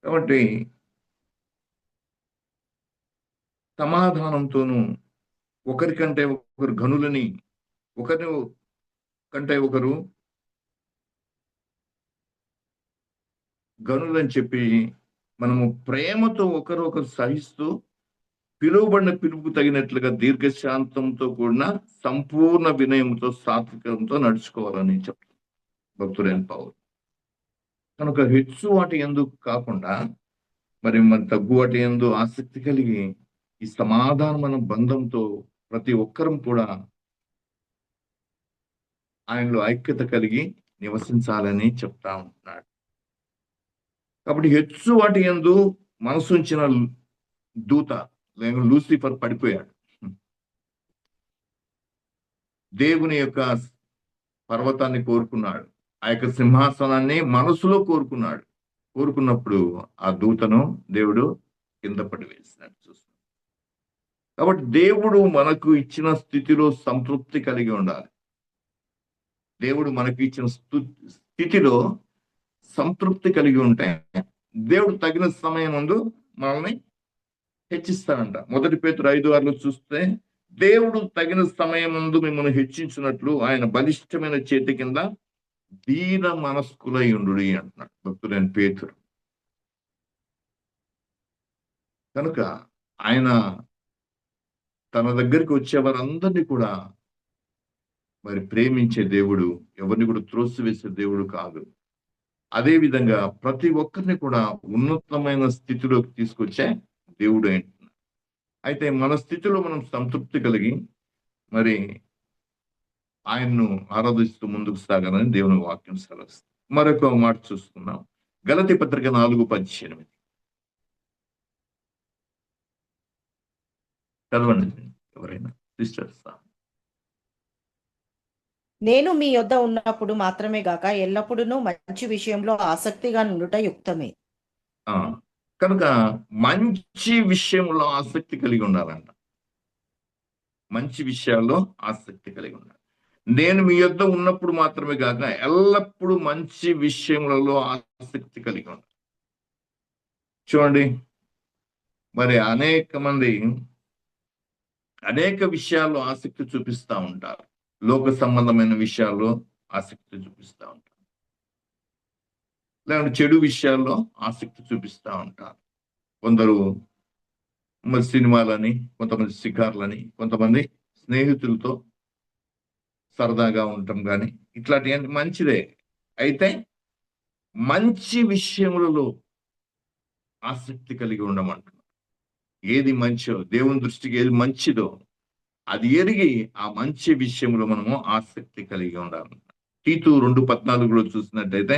కాబట్టి సమాధానంతోనూ ఒకరికంటే ఒకరు గనులని, ఒకరి కంటే ఒకరు గనులని చెప్పి మనము ప్రేమతో ఒకరు సహిస్తూ పిలువబడిన పిలుపుకు తగినట్లుగా దీర్ఘశాంతంతో కూడిన సంపూర్ణ వినయంతో సాత్వికంతో నడుచుకోవాలని చెప్తారు భక్తుడైన పౌలు. కనుక హెచ్చు వాటి ఎందుకు కాకుండా మరి తగ్గు వాటి ఎందు ఆసక్తి కలిగి ఈ సమాధానమైన బంధంతో ప్రతి ఒక్కరం కూడా ఆయనలో ఐక్యత కలిగి నివసించాలని చెప్తా ఉంటున్నాడు. కాబట్టి హెచ్చు వాటి యందు మనసుంచిన దూత లేక లూసిఫర్ పడిపోయాడు. దేవుని యొక్క పర్వతాన్ని కోరుకున్నాడు, ఆ యొక్క సింహాసనాన్ని మనసులో కోరుకున్నప్పుడు ఆ దూతను దేవుడు కింద పడివేసినట్టు చూస్తున్నాడు. కాబట్టి దేవుడు మనకు ఇచ్చిన స్థితిలో సంతృప్తి కలిగి ఉండాలి. దేవుడు మనకు ఇచ్చిన స్థితిలో సంతృప్తి కలిగి ఉంటే దేవుడు తగిన సమయం ముందు మనల్ని హెచ్చిస్తాడంట. 1 పేతురు 5:6 చూస్తే దేవుడు తగిన సమయం ముందు మిమ్మల్ని హెచ్చించినట్లు ఆయన బలిష్టమైన చేతి కింద దీన మనస్కులై ఉండు అంటున్నాడు భక్తుడైన పేతురు. కనుక ఆయన తన దగ్గరికి వచ్చే వారందరినీ కూడా మరి ప్రేమించే దేవుడు, ఎవరిని కూడా త్రోసివేసే దేవుడు కాదు. అదే విధంగా ప్రతి ఒక్కరిని కూడా ఉన్నతమైన స్థితిలోకి తీసుకొచ్చే దేవుడు అంటున్నాడు. అయితే మన స్థితిలో మనం సంతృప్తి కలిగి మరి ఆయన్ను ఆరాధిస్తూ ముందుకు సాగాలని దేవుని వాక్యం సెలవిస్తుంది. మరొక మాట చూస్తున్నాం, గలతీ పత్రిక 4:18 చదవండి ఎవరైనా సిస్టర్స్.
నేను మీ యొద్ద ఉన్నప్పుడు మాత్రమే గాక ఎల్లప్పుడూ మంచి విషయంలో ఆసక్తిగా నుండుట యుక్తమే.
కనుక మంచి విషయంలో ఆసక్తి కలిగి ఉండాలంట. మంచి విషయాల్లో ఆసక్తి కలిగి ఉండాలి. నేను మీ యొద్ద ఉన్నప్పుడు మాత్రమే కాక ఎల్లప్పుడూ మంచి విషయములలో ఆసక్తి కలిగి ఉండాలి. చూడండి, మరి అనేక మంది అనేక విషయాల్లో ఆసక్తి చూపిస్తూ ఉంటారు. లోక సంబంధమైన విషయాల్లో ఆసక్తి చూపిస్తూ ఉంటారు, లేదంటే చెడు విషయాల్లో ఆసక్తి చూపిస్తూ ఉంటారు. కొందరు మరి సినిమాలని, కొంతమంది షికార్లని, కొంతమంది స్నేహితులతో సరదాగా ఉండటం కానీ ఇట్లాంటి మంచిదే. అయితే మంచి విషయములలో ఆసక్తి కలిగి ఉండమంటున్నారు. ఏది మంచో, దేవుని దృష్టికి ఏది మంచిదో అది ఎరిగి ఆ మంచి విషయంలో మనము ఆసక్తి కలిగి ఉండాలి. తీతు 2:14 చూసినట్టయితే,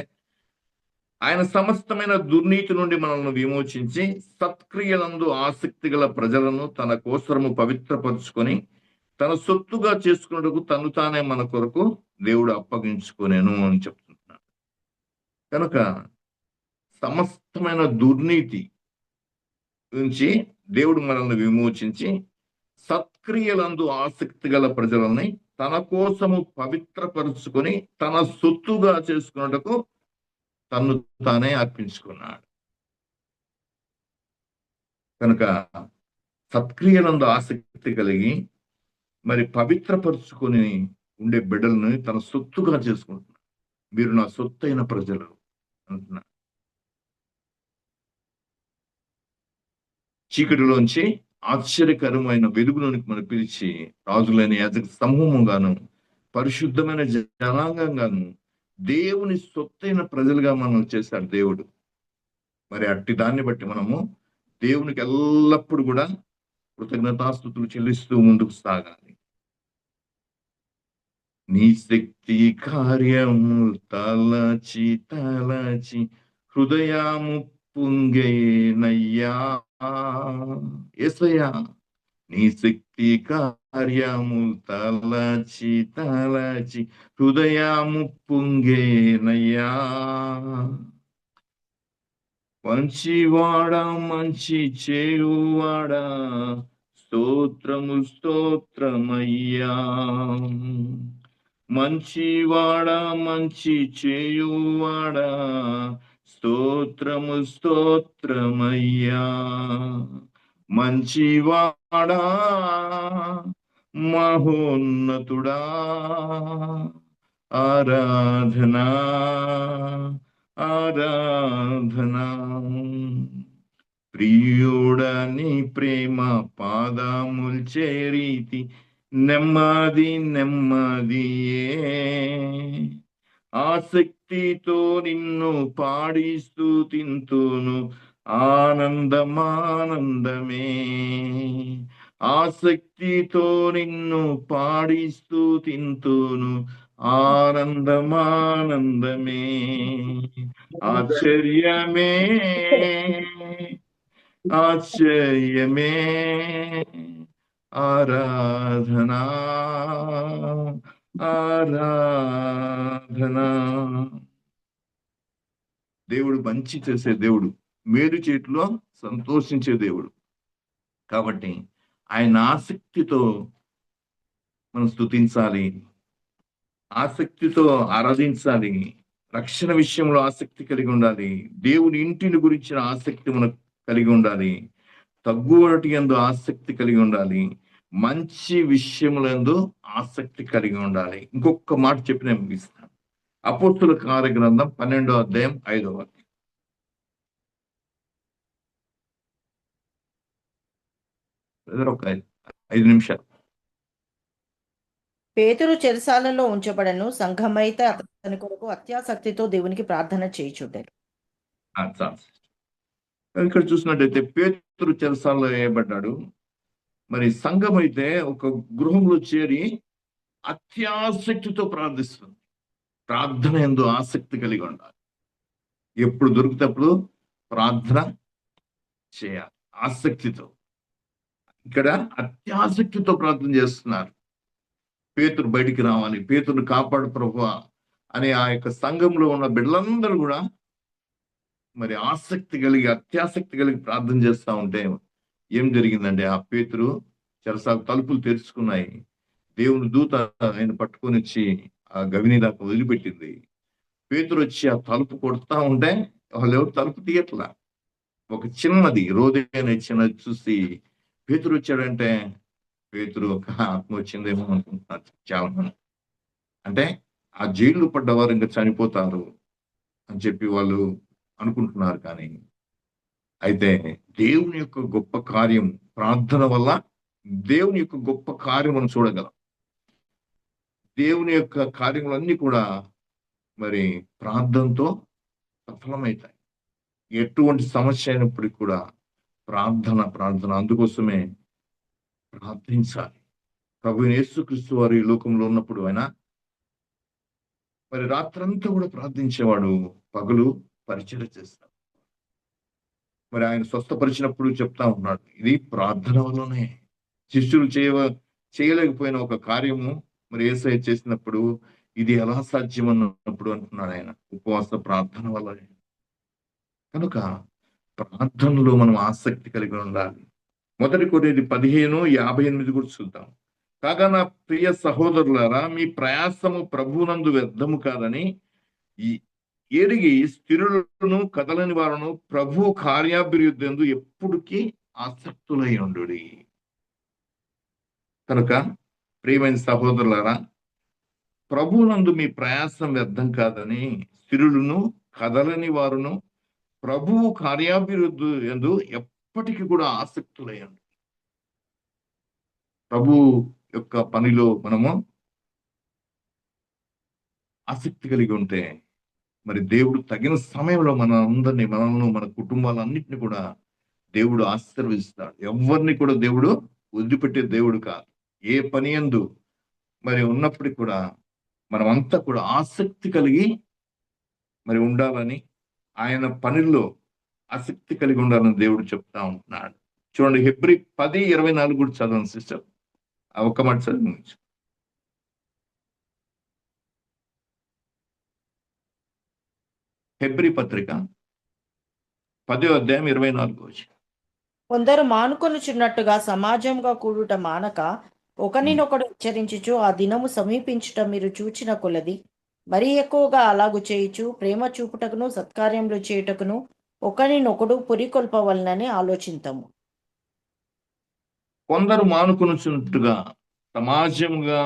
ఆయన సమస్తమైన దుర్నీతి నుండి మనల్ని విమోచించి సత్క్రియలందు ఆసక్తి గల ప్రజలను తన కోసరము పవిత్రపరుచుకొని తన సొత్తుగా చేసుకున్నట్టుకు తను తానే మన కొరకు దేవుడు అప్పగించుకొనెను అని చెప్తున్నాడు. కనుక సమస్తమైన దుర్నీతి నుంచి దేవుడు మనల్ని విమోచించి సత్క్రియలందు ఆసక్తి గల ప్రజలని తన కోసము పవిత్రపరుచుకొని తన సొత్తుగా చేసుకున్నట్టుకు తన్ను తానే అర్పించుకున్నాడు. కనుక సత్క్రియలందు ఆసక్తి కలిగి మరి పవిత్రపరుచుకొని ఉండే బిడ్డలను తన సొత్తుగా చేసుకుంటున్నాడు. మీరు నా సొత్తైన ప్రజలు అంటున్నాడు. చీకటిలోంచి ఆశ్చర్యకరమైన వెలుగులోనికి మనం పిలిచి రాజులైన యాజక సమూహంగాను పరిశుద్ధమైన జనాంగంగాను దేవుని సొత్తైన ప్రజలుగా మనం చేశాడు దేవుడు. మరి అట్టి దాన్ని బట్టి మనము దేవునికి ఎల్లప్పుడూ కూడా కృతజ్ఞతాస్తుతులు చెల్లిస్తూ ముందుకు సాగాలి. నీ శక్తి కార్యము తలచి తలచి హృదయము పొంగేనయ్యా యేసయ్యా, నీ శక్తి కార్యము తలచి తలచి హృదయము పొంగేనయ్యా. మంచివాడా మంచి చేయువాడా స్తోత్రము స్తోత్రమయ్యా. మంచివాడా మంచి చేయువాడా స్తోత్రము స్తోత్రమయ్యా. మంచివాడా మహోన్నతుడా ఆరాధనా ఆరాధనా. ప్రియుడని ప్రేమ పాదముల్ చేరీతి నెమ్మది నెమ్మదియే. ఆసక్తితో నిన్ను పాడి స్తుతింతును ఆనందమానందమే. ఆసక్తితో నిన్ను పాడి స్తుతింతును ఆనందమానందమే. ఆశ్చర్యమే ఆశ్చర్యమే ఆరాధనా ఆరాధనా. దేవుడు మంచి చేసే దేవుడు, మేలు చేతిలో సంతోషించే దేవుడు. కాబట్టి ఆయన ఆసక్తితో మనం స్తుతించాలి, ఆసక్తితో ఆరాధించాలి. రక్షణ విషయంలో ఆసక్తి కలిగి ఉండాలి. దేవుని ఇంటిని గురించిన ఆసక్తి మనకు కలిగి ఉండాలి. తగ్గువటి యందు ఆసక్తి కలిగి ఉండాలి. మంచి విషయములందు ఆసక్తి కలిగి ఉండాలి. ఇంకొక మాట చెప్పి నేను ముగిస్తాను. అపోస్తుల కార్యగ్రంథం 12వ అధ్యాయం 5వ వాక్యం. ఒక 5 నిమిషాలు.
పేతురు చెరసాలలో ఉంచబడను, సంఘమైతే అతని కొరకు అత్యాసక్తితో దేవునికి ప్రార్థన చేయుచుండెను.
ఇక్కడ చూసినట్టయితే పేతురు చెరసాలలో వేయబడ్డాడు. మరి సంఘం అయితే ఒక గృహంలో చేరి అత్యాసక్తితో ప్రార్థిస్తుంది. ప్రార్థన యందు ఆసక్తి కలిగి ఉండాలి. ఎప్పుడు దొరికితే అప్పుడు ప్రార్థన చేయాలి ఆసక్తితో. ఇక్కడ అత్యాసక్తితో ప్రార్థన చేస్తున్నారు. పేతురు బయటికి రావాలి, పేతురుని కాపాడు ప్రభువా అని ఆ యొక్క సంఘంలో ఉన్న బిడ్డలందరూ కూడా మరి ఆసక్తి కలిగి అత్యాసక్తి కలిగి ప్రార్థన చేస్తూ ఉంటే ఏం జరిగిందంటే, ఆ పేతురు చెరసాల తలుపులు తెరుచుకున్నాయి. దేవుని దూత ఆయన పట్టుకొని వచ్చి ఆ గవిని దాకా వదిలిపెట్టింది. పేతురు వచ్చి ఆ తలుపు కొడతా ఉంటే వాళ్ళు ఎవరు తలుపు తీయట్లా. ఒక చిన్నది రోదే అనే చిన్నది చూసి పేతురు వచ్చాడంటే, పేతురు ఒక ఆత్మ వచ్చిందేమో అనుకుంటున్నారు చాలా మంది. అంటే ఆ జైలు పడ్డవారు ఇంకా చనిపోతారు అని చెప్పి వాళ్ళు అనుకుంటున్నారు. కానీ అయితే దేవుని యొక్క గొప్ప కార్యం, ప్రార్థన వల్ల దేవుని యొక్క గొప్ప కార్యం మనం చూడగలం. దేవుని యొక్క కార్యములన్నీ కూడా మరి ప్రార్థనతో సఫలమవుతాయి. ఎటువంటి సమస్య అయినప్పటికీ కూడా ప్రార్థన ప్రార్థన అందుకోసమే ప్రార్థించాలి. ప్రభువైన యేసుక్రీస్తు వారు ఈ లోకంలో ఉన్నప్పుడు ఆయన మరి రాత్రంతా కూడా ప్రార్థించేవాడు, పగలు పరిచయం చేస్తాడు. మరి ఆయన స్వస్థపరిచినప్పుడు చెప్తా ఉన్నాడు, ఇది ప్రార్థన వల్లనే. శిష్యులు చేయలేకపోయిన ఒక కార్యము మరి యేసయ్య చేసినప్పుడు ఇది ఎలా సాధ్యం అన్నప్పుడు అంటున్నాడు ఆయన, ఉపవాస ప్రార్థన వల్లనే. కనుక ప్రార్థనలో మనం ఆసక్తి కలిగి ఉండాలి. 1 కొరింథీ 15:58 కూడా చూద్దాం. కాగా నా ప్రియ సహోదరులారా, మీ ప్రయాసము ప్రభువునందు వ్యర్థము కాదని ఎరిగి స్థిరులను కదలని వారును ప్రభు కార్యాభివృద్ధి ఎప్పుడుకి ఆసక్తులై ఉండుడి. కనుక ప్రియమైన సహోదరులారా, ప్రభువునందు మీ ప్రయాసం వ్యర్థం కాదని స్థిరులను కదలని వారును ప్రభువు కార్యాభివృద్ధి యందు ఎప్పటికీ కూడా ఆసక్తులై ఉండు. ప్రభు యొక్క పనిలో మనము ఆసక్తి కలిగి ఉంటే మరి దేవుడు తగిన సమయంలో మనల్ని మన కుటుంబాలన్నింటినీ కూడా దేవుడు ఆశీర్వదిస్తాడు. ఎవరిని కూడా దేవుడు వదిలిపెట్టే దేవుడు కాదు. ఏ పని యందు మరి ఉన్నప్పటికీ కూడా మనమంతా కూడా ఆసక్తి కలిగి మరి ఉండాలని, ఆయన పనిలో ఆసక్తి కలిగి ఉండాలని దేవుడు చెప్తా ఉంటున్నాడు. చూడండి, హెబ్రీ 10:24 కూడా చదవండి సిస్టర్. ఆ ఒక్క మాట చదివించు. హెబ్రీ పత్రిక 10:24.
కొందరు మానుకొనుచున్నట్టుగా సమాజంగా కూడుట మానక ఒకరినొకడు హెచ్చరించుచు ఆ దినము సమీపించుట మీరు చూచిన కొలది మరీ ఎక్కువగా అలాగు చేయుచు ప్రేమ చూపుటకును సత్కార్యములు చేయుటకును ఒకరినొకడు పురికొల్పవలనని ఆలోచింతము.
కొందరు మానుకొనుచున్నట్టుగా సమాజంగా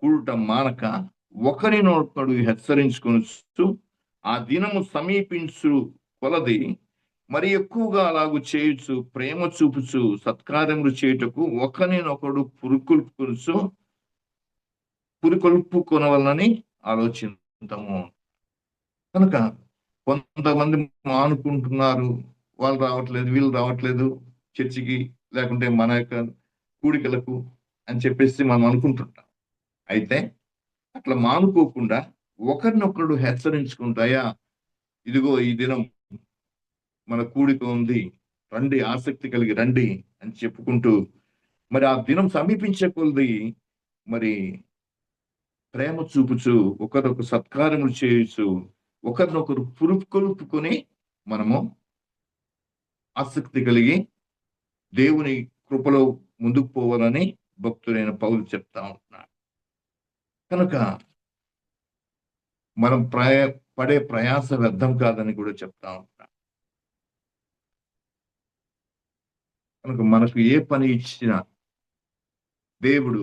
కూడుట మానక ఒకరినొకడు హెచ్చరించుకొనుచు ఆ దినము సమీపించు కొలది మరి ఎక్కువగా అలాగు చేయుచు ప్రేమ చూపుచు సత్కార్యములు చేయుటకు ఒకరినొకడు పురికొల్పుకొనవలనని ఆలోచించము. కనుక కొంతమంది మానుకుంటున్నారు, వాళ్ళు రావట్లేదు, వీళ్ళు రావట్లేదు చర్చికి, లేకుంటే మన యొక్క కూడికలకు అని చెప్పేసి మనం అనుకుంటుంటాం. అయితే అట్లా మానుకోకుండా ఒకరినొకడు హెచ్చరించుకుంటాయా, ఇదిగో ఈ దినం మన కూడిక ఉంది, రండి, ఆసక్తి కలిగి రండి అని చెప్పుకుంటూ మరి ఆ దినం సమీపించే కొలది మరి ప్రేమ చూపుచు ఒకరొక సత్కారములు చేయొచ్చు, ఒకరినొకరు పురుకొల్పుకొని మనము ఆసక్తి కలిగి దేవుని కృపలో ముందుకు పోవాలని భక్తుడైన పౌలు చెప్తా ఉంటున్నాడు. కనుక మనం పడే ప్రయాస వ్యర్థం కాదని కూడా చెప్తా ఉంటున్నాడు. కనుక మనకు ఏ పని ఇచ్చినా దేవుడు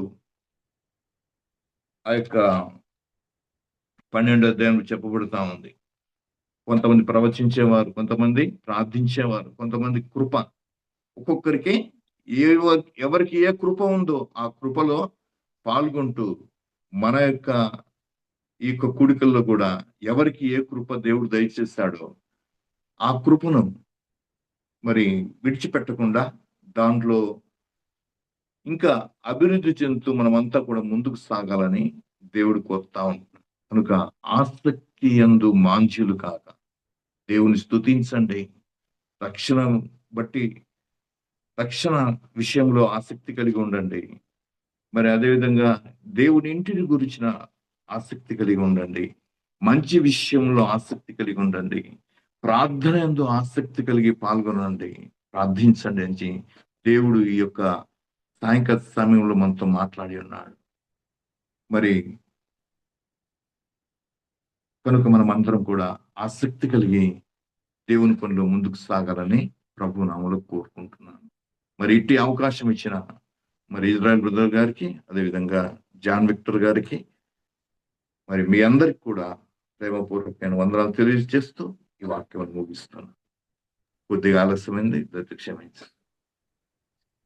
ఆ యొక్క 12వ అధ్యాయంలో చెప్పబడుతా ఉంది. కొంతమంది ప్రవచించేవారు, కొంతమంది ప్రార్థించేవారు, కొంతమంది కృప. ఒక్కొక్కరికి ఎవరికి ఏ కృప ఉందో ఆ కృపలో పాల్గొంటూ మన యొక్క ఈ యొక్క కూడికల్లో కూడా ఎవరికి ఏ కృప దేవుడు దయచేస్తాడో ఆ కృపను మరి విడిచిపెట్టకుండా దాంట్లో ఇంకా అభివృద్ధి చెందుతూ మనమంతా కూడా ముందుకు సాగాలని దేవుడు కోరుతా ఉంటున్నాడు. కనుక ఆసక్తి యందు మాంద్యులు కాక దేవుని స్తుతించండి. రక్షణ విషయంలో ఆసక్తి కలిగి ఉండండి. మరి అదేవిధంగా దేవుని ఇంటిని గురించిన ఆసక్తి కలిగి ఉండండి. మంచి విషయంలో ఆసక్తి కలిగి ఉండండి. ప్రార్థన యందు ఆసక్తి కలిగి పాల్గొనండి, ప్రార్థించండి అని దేవుడు ఈ యొక్క సాయంకాల సమయంలో మనతో మాట్లాడి ఉన్నాడు. మరి కనుక మనం అందరం కూడా ఆసక్తి కలిగి దేవుని పనిలో ముందుకు సాగాలని ప్రభు నామములో కోరుకుంటున్నాను. మరి ఇట్టి అవకాశం ఇచ్చిన మరి ఇజ్రాయెల్ బ్రదర్ గారికి, అదేవిధంగా జాన్ విక్టర్ గారికి, మరి మీ అందరికి కూడా ప్రేమపూర్వకమైన వందనాలు తెలియజేస్తూ ఈ వాక్యం ముగిస్తున్నాను. కొద్దిగా ఆలస్యమైంది, క్షమించండి.